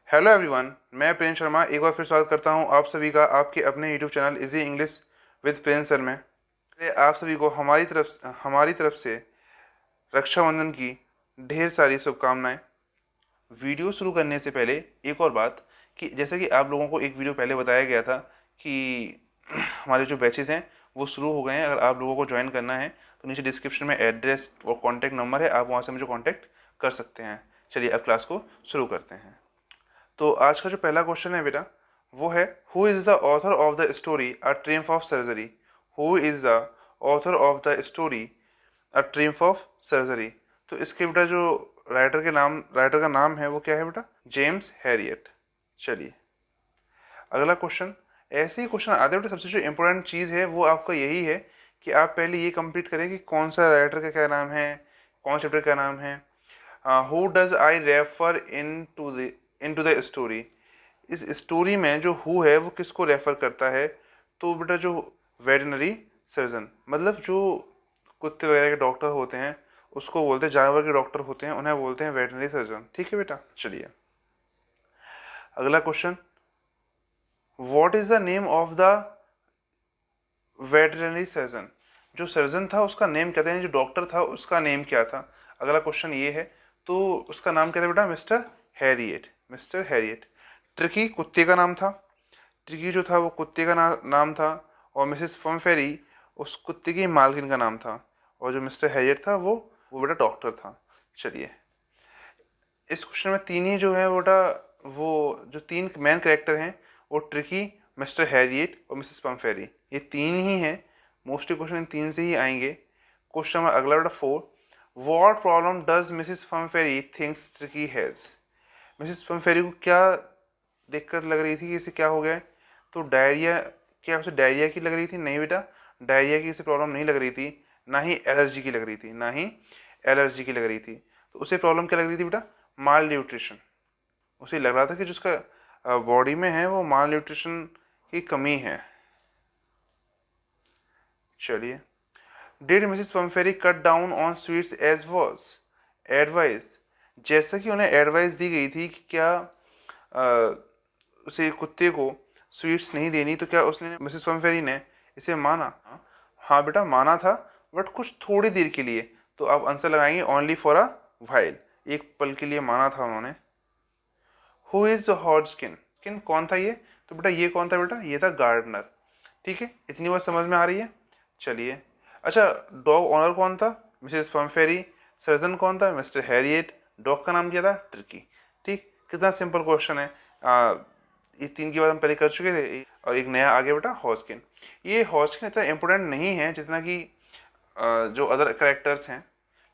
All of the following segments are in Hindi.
हेलो एवरीवन, मैं प्रिंस शर्मा एक बार फिर स्वागत करता हूं आप सभी का आपके अपने YouTube channel easy English with Prince sir में। आप सभी को हमारी तरफ से रक्षाबंधन की ढेर सारी शुभकामनाएं। वीडियो शुरू करने से पहले एक और बात कि जैसे कि आप लोगों को एक वीडियो पहले बताया गया था कि हमारे जो बैचेस हैं वो शुरू हो गए हैं। अगर आप लोगों को ज्वाइन करना है तो नीचे डिस्क्रिप्शन में एड्रेस और कॉन्टैक्ट नंबर है, आप वहाँ से मुझे कॉन्टैक्ट कर सकते हैं। चलिए अब क्लास को शुरू करते हैं। तो आज का जो पहला क्वेश्चन है बेटा वो है, who is the author of the story a triumph of surgery. Who is the author of the story a triumph of surgery. तो इसके बेटा जो राइटर का नाम है वो क्या है बेटा? James Harriet. चलिए अगला क्वेश्चन। ऐसे ही क्वेश्चन आते हैं बेटा, सबसे जो इम्पोर्टेंट चीज़ है वो आपका यही है कि आप पहले ये कंप्लीट करें कि कौन सा राइटर का क्या नाम है, कौन चैप्टर का नाम है। Who does I refer into the story. इस स्टोरी में जो हु है वो किसको रेफर करता है? तो बेटा जो वेटनरी सर्जन, मतलब जो कुत्ते वगैरह के डॉक्टर होते हैं उसको बोलते हैं, जानवर के डॉक्टर होते हैं उन्हें बोलते हैं वेटनरी सर्जन। ठीक है बेटा। चलिए अगला question. What is the name of the veterinary surgeon. जो सर्जन था उसका नेम क्या था, यानी जो डॉक्टर था उसका नेम क्या था? अगला क्वेश्चन ये है। तो उसका नाम क्या था बेटा? Mister Harriet. Mister Harriet. Tricky कुत्ते का नाम था। ट्रिकी जो था वो कुत्ते का नाम था। और मिसेस फमफेरी उस कुत्ते की मालकिन का नाम था। और जो मिस्टर हैरियट था वो बेटा डॉक्टर था। चलिए इस क्वेश्चन में तीन ही जो है बेटा, वो जो तीन मेन कैरेक्टर हैं वो ट्रिकी, मिस्टर हैरियट और मिसेस पम्फेरी, ये तीन ही हैं। मोस्टली क्वेश्चन इन तीन से ही आएंगे। क्वेश्चन नंबर अगला बेटा 4। What problem does Mrs Pumphrey thinks Tricki has. Mrs Pumphrey को क्या दिक्कत लग रही थी कि इसे क्या हो गया है? तो डायरिया। क्या उसे डायरिया की लग रही थी? नहीं बेटा, डायरिया की इसे प्रॉब्लम नहीं लग रही थी। ना ही एलर्जी की लग रही थी, ना ही एलर्जी की लग रही थी। तो उसे प्रॉब्लम क्या लग रही थी बेटा? माल न्यूट्रिशन। उसे लग रहा था कि जिसका बॉडी में है वो माल न्यूट्रिशन की कमी है। चलिए did Mrs Pumphrey cut down on sweets as was advise. जैसा कि उन्हें एडवाइस दी गई थी कि क्या उसे कुत्ते को स्वीट्स नहीं देनी, तो क्या उसने मिसेस पम्फेरी ने इसे माना? हाँ बेटा माना था, बट कुछ थोड़ी देर के लिए। तो आप आंसर लगाएंगे ओनली फॉर अ वाइल, एक पल के लिए माना था उन्होंने। Who is Hodgkin. किन कौन था ये? तो बेटा ये कौन था बेटा? ये था गार्डनर। ठीक है, इतनी बात समझ में आ रही है। चलिए अच्छा, डॉग ऑनर कौन था? मिसेस पम्फेरी। सर्जन कौन था? Mister Harriet. डॉग का नाम क्या था? ट्रिकी। ठीक, कितना सिंपल क्वेश्चन है। ये तीन की बात हम पहले कर चुके थे और एक नया आ गया बेटा हॉस्किन। ये हॉस्किन इतना इंपॉर्टेंट नहीं है जितना कि जो अदर करेक्टर्स हैं,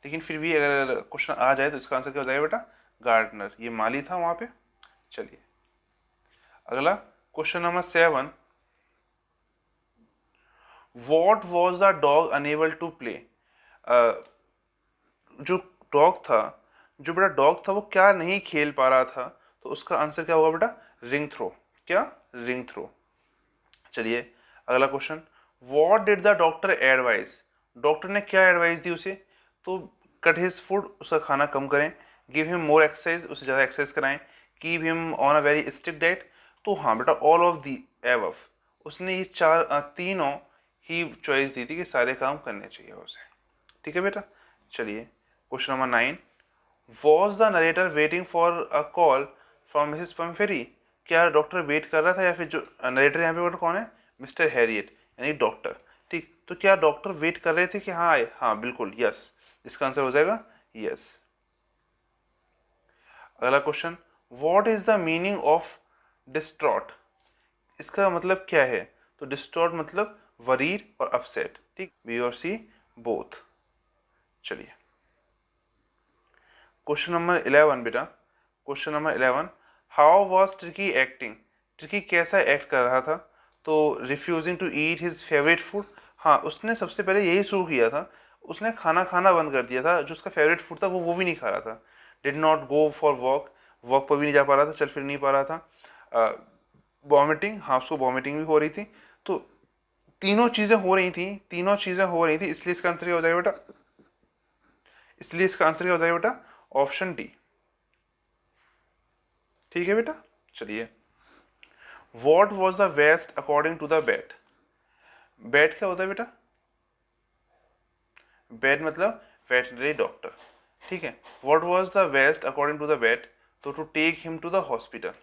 लेकिन फिर भी अगर क्वेश्चन आ जाए तो इसका आंसर क्या हो जाएगा बेटा? गार्डनर। ये माली था वहाँ पे। चलिए अगला question number 7। What was the dog unable to play. जो डॉग था, जो बेटा डॉग था वो क्या नहीं खेल पा रहा था? तो उसका आंसर क्या होगा बेटा? Ring throw. क्या? Ring throw. चलिए अगला question. What did the doctor advise. Doctor ने क्या एडवाइस दी उसे? तो कट हिज फूड, उसका खाना कम करें। गिव हिम मोर एक्सरसाइज, उसे ज़्यादा एक्सरसाइज कराएं। Keep him on a very strict diet. तो हाँ बेटा ऑल ऑफ दी एबव। उसने ये तीनों ही चॉइस दी थी कि सारे काम करने चाहिए उसे। ठीक है बेटा। चलिए question number 9। Was the narrator waiting for a call from Mrs Pumphrey. क्या डॉक्टर वेट कर रहा था, या फिर जो नरेटर यहाँ पे कौन है? मिस्टर हैरियट यानी डॉक्टर। ठीक, तो क्या डॉक्टर वेट कर रहे थे कि हाँ आए? हाँ बिल्कुल, यस। इसका आंसर हो जाएगा यस। अगला question. What is the meaning of distraught. इसका मतलब क्या है? तो डिस्ट्रॉट मतलब वरीड और अपसेट। ठीक, बी और सी बोथ। चलिए क्वेश्चन नंबर 11 बेटा। Question number 11। How was tricky acting. Tricky कैसा एक्ट कर रहा था? तो refusing to eat his favourite food. हाँ उसने सबसे पहले यही शुरू किया था, उसने खाना खाना बंद कर दिया था। जो उसका फेवरेट फूड था वो भी नहीं खा रहा था। Did not go for walk, walk पर भी नहीं जा पा रहा था, चल फिर नहीं पा रहा था। वॉमिटिंग, हाँ उसको वॉमिटिंग भी हो रही थी। तो तीनों चीज़ें हो रही थी, तीनों चीज़ें हो रही थी, इसलिए इसका आंसर क्या हो जाएगा बेटा? इसलिए इसका आंसर क्या हो जाएगा बेटा? Option D. ठीक है बेटा, चलिए। What was the best according to the vet. Vet क्या होता है बेटा? बेट मतलब वेटनरी डॉक्टर, ठीक है। What was the best according to the vet, तो to take him to the hospital,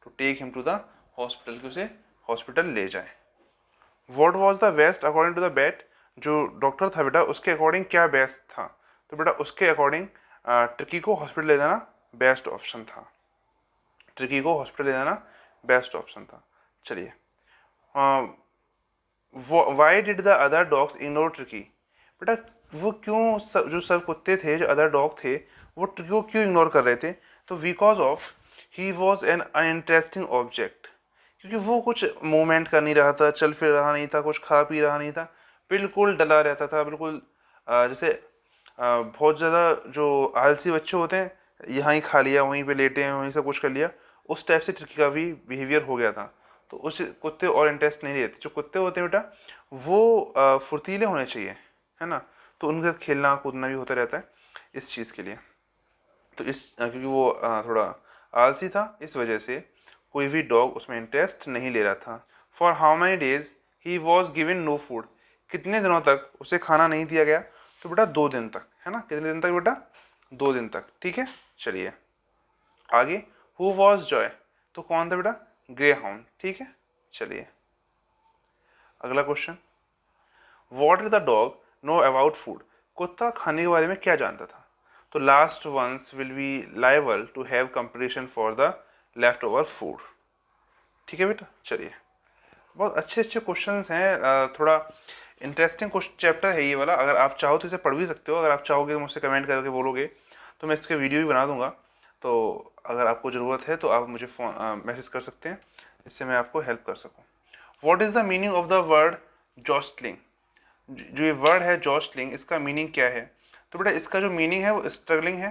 to take him to the hospital, कि उसे हॉस्पिटल ले जाए। What was the best according to the vet, जो डॉक्टर था बेटा उसके अकॉर्डिंग क्या बेस्ट था, तो बेटा उसके अकॉर्डिंग ट्रिकी को हॉस्पिटल ले जाना बेस्ट ऑप्शन था, ट्रिकी को हॉस्पिटल ले जाना बेस्ट ऑप्शन था। चलिए, why did the other dogs ignore tricky, बेटा वो क्यों जो सब कुत्ते थे, जो अदर डॉग थे, वो ट्रिकी को क्यों इग्नोर कर रहे थे, तो because of he was an uninteresting object, क्योंकि वो कुछ मूवमेंट कर नहीं रहा था, चल फिर रहा नहीं था, कुछ खा पी रहा नहीं था, बिल्कुल डला रहता था, बिल्कुल जैसे बहुत ज़्यादा जो आलसी बच्चे होते हैं, यहाँ ही खा लिया, वहीं पे लेटे हैं, वहीं सब कुछ कर लिया, उस टाइप से ट्रिकी का भी बिहेवियर हो गया था। तो उस कुत्ते और इंटरेस्ट नहीं लेते। जो कुत्ते होते हैं बेटा वो फुर्तीले होने चाहिए, है ना, तो उनके साथ खेलना कूदना भी होता रहता है इस चीज़ के लिए। तो क्योंकि वो थोड़ा आलसी था, इस वजह से कोई भी डॉग उसमें इंटरेस्ट नहीं ले रहा था। For how many days he was given no food, कितने दिनों तक उसे खाना नहीं दिया गया, तो बेटा 2 दिन तक, है ना, कितने दिन तक बेटा, 2 दिन तक, ठीक है। चलिए आगे, हु वॉज जॉय, तो कौन था बेटा, ग्रे हाउंड, ठीक है। चलिए अगला question, what did the dog know about food, कुत्ता खाने के बारे में क्या जानता था, तो last ones will be liable to have competition for the left over food, ठीक है बेटा। चलिए, बहुत अच्छे अच्छे क्वेश्चंस हैं, थोड़ा इंटरेस्टिंग क्वेश्चन चैप्टर है ये वाला। अगर आप चाहो तो इसे पढ़ भी सकते हो, अगर आप चाहोगे तो मुझसे कमेंट करके बोलोगे तो मैं इसके वीडियो भी बना दूंगा। तो अगर आपको ज़रूरत है तो आप मुझे मैसेज कर सकते हैं, इससे मैं आपको हेल्प कर सकूँ। What is the meaning of the word जॉस्टलिंग, जो ये वर्ड है जॉस्टलिंग, इसका मीनिंग क्या है, तो बेटा इसका जो मीनिंग है वो स्ट्रगलिंग है,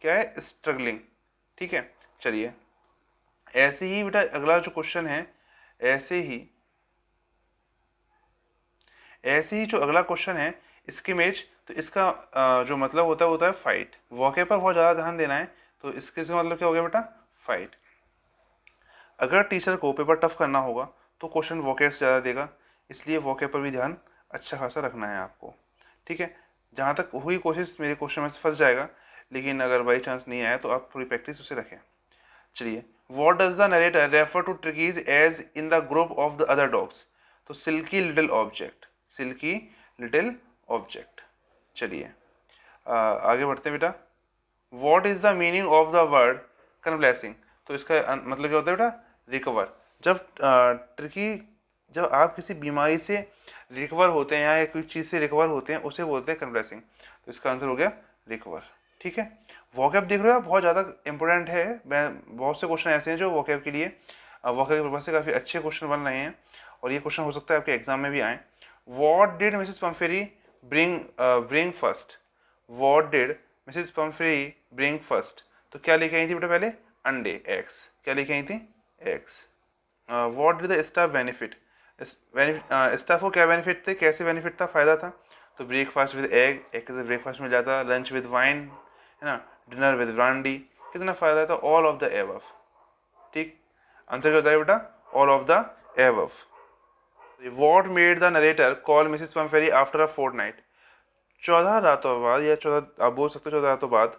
क्या है, स्ट्रगलिंग, ठीक है। चलिए ऐसे ही बेटा अगला जो क्वेश्चन है, ऐसे ही जो अगला क्वेश्चन है स्किमेज, तो इसका जो मतलब होता है फाइट। वॉके पर बहुत ज़्यादा ध्यान देना है, तो इसके मतलब क्या हो गया बेटा, फाइट। अगर टीचर को पेपर टफ करना होगा तो क्वेश्चन वॉके से ज़्यादा देगा, इसलिए वॉके पर भी ध्यान अच्छा खासा रखना है आपको, ठीक है। जहाँ तक हुई कोशिश मेरे क्वेश्चन में से फंस जाएगा, लेकिन अगर बाई चांस नहीं आया तो आप थोड़ी प्रैक्टिस उसे रखें। चलिए, what does the narrator refer to Tricki's as in the group of the other dogs, तो silky little object, silky little object. चलिए आगे बढ़ते हैं बेटा, what is the meaning of the word convalescing, तो इसका मतलब क्या होता है बेटा, रिकवर। जब जब आप किसी बीमारी से रिकवर होते हैं या कोई चीज़ से रिकवर होते हैं उसे बोलते हैं कन्वलेसिंग, तो इसका आंसर हो गया रिकवर, ठीक है। वॉकैब देख रहे हो, बहुत ज़्यादा इंपॉर्टेंट है। मैं बहुत से क्वेश्चन ऐसे हैं जो वॉकैब के लिए वॉकैब के पर्पज से काफ़ी अच्छे क्वेश्चन बन रहे हैं, और ये क्वेश्चन हो सकता है आपके एग्जाम में भी आए। What did Mrs Pumphrey bring first, what did Mrs Pumphrey bring first, तो क्या लेके आई थी बेटा पहले, अंडे, एग्स, क्या लेके आई थी, eggs. What did the staff benefit, staff को क्या बेनिफिट थे, कैसे बेनिफिट था, फायदा था, तो ब्रेकफास्ट विद एग, एक ब्रेकफास्ट मिल जाता, लंच विद वाइन, है ना, डिनर विद ब्रांडी, कितना फायदा था, ऑल ऑफ द एबव, ठीक। आंसर क्या होता है बेटा, all of the above. What made the narrator call Mrs Pumphrey after a fortnight, 14 रातों बाद, या 14 आप बोल सकते हो 14 रातों बाद,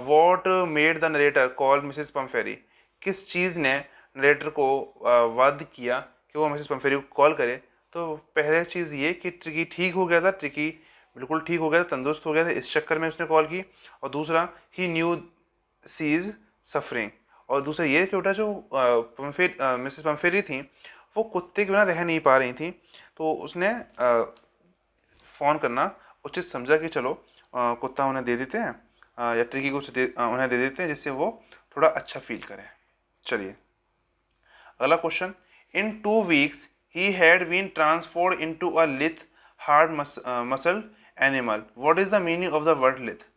what made the narrator call Mrs Pumphrey, किस चीज़ ने नरेटर को वाध्य किया कि वो मिसेस पम्फेरी को कॉल करे, तो पहले चीज़ ये कि ट्रिकी ठीक हो गया था, ट्रिकी बिल्कुल ठीक हो गया था, तंदुरुस्त हो गया था, इस चक्कर में उसने कॉल की। और दूसरा, ही न्यू सी इज सफरिंग, और दूसरा ये कि बेटा जो मिसेस पम्फेरी थी वो कुत्ते के बिना रह नहीं पा रही थी, तो उसने फ़ोन करना उचित समझा कि चलो कुत्ता उन्हें दे देते हैं, या ट्रिकी को उन्हें दे देते हैं, जिससे वो थोड़ा अच्छा फील करें। चलिए अगला question, in 2 weeks he had been transformed into a lithe hard muscle animal, what is the meaning of the word lithe,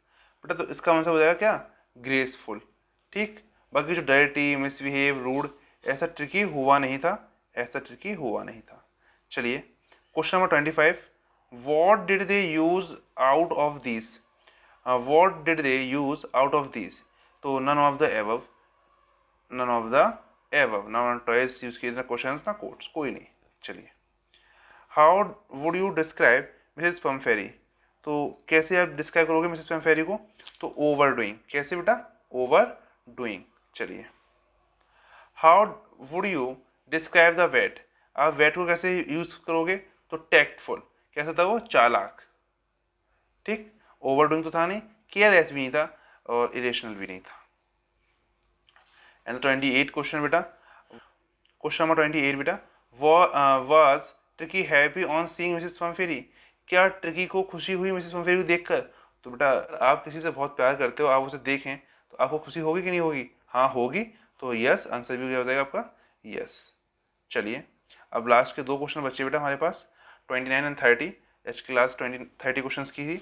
बेटा तो इसका मतलब हो जाएगा क्या, ग्रेसफुल, ठीक। बाकी जो डर्टी, मिसबिहेव, रूड, ऐसा ट्रिकी हुआ नहीं था, ऐसा ट्रिकी हुआ नहीं था। चलिए question number 25, what did they use out of this, what did they use out of this, तो none of the above, none of the above, ना टॉयज यूज किए ना क्वेश्चंस ना कोट्स, कोई नहीं। चलिए, how would you describe Mrs Pumphrey, तो कैसे आप डिस्क्राइब करोगे मिसेस पम्फेरी को, तो ओवर डूइंग, कैसे बेटा, ओवर डूइंग। चलिए, how would you describe the weight, आप वेट को कैसे यूज करोगे, तो टैक्टफुल, कैसा था वो, चालाक, ठीक, ओवर डूइंग तो था नहीं, केयरलेस भी नहीं था और इरेशनल भी नहीं था। एंड 28 क्वेश्चन बेटा, क्वेश्चन नंबर 28 बेटा, was Tricki happy on seeing Mrs Pumphrey, क्या ट्रिकी को खुशी हुई मिसेस पम्फेरी को देखकर, तो बेटा आप किसी से बहुत प्यार करते हो, आप उसे देखें तो आपको खुशी होगी कि नहीं होगी, हाँ होगी, तो यस, आंसर भी हो जाएगा आपका यस। चलिए, अब लास्ट के 2 क्वेश्चन बच्चे बेटा हमारे पास, 29 एंड 30, एच क्लास 30 क्वेश्चन की थी।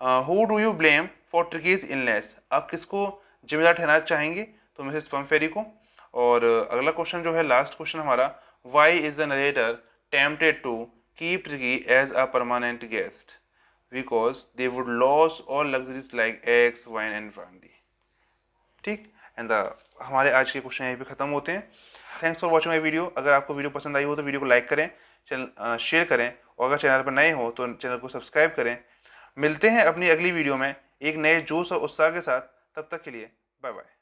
Who do you blame for ट्रिकीज illness, आप किसको जिम्मेदार ठहराना चाहेंगे, तो मिसेस पम्फेरी को। और अगला क्वेश्चन जो है लास्ट क्वेश्चन हमारा, why is the narrator tempted to keep Tricky as a permanent guest, because they would lose all luxuries like eggs, wine and brandy, ठीक। एंड हमारे आज के क्वेश्चन यहीं पे खत्म होते हैं। Thanks for watching my video. अगर आपको वीडियो पसंद आई हो तो वीडियो को लाइक करें, चैनल शेयर करें, और अगर चैनल पर नए हो तो चैनल को सब्सक्राइब करें। मिलते हैं अपनी अगली वीडियो में एक नए जोश और उत्साह के साथ, तब तक के लिए बाय बाय।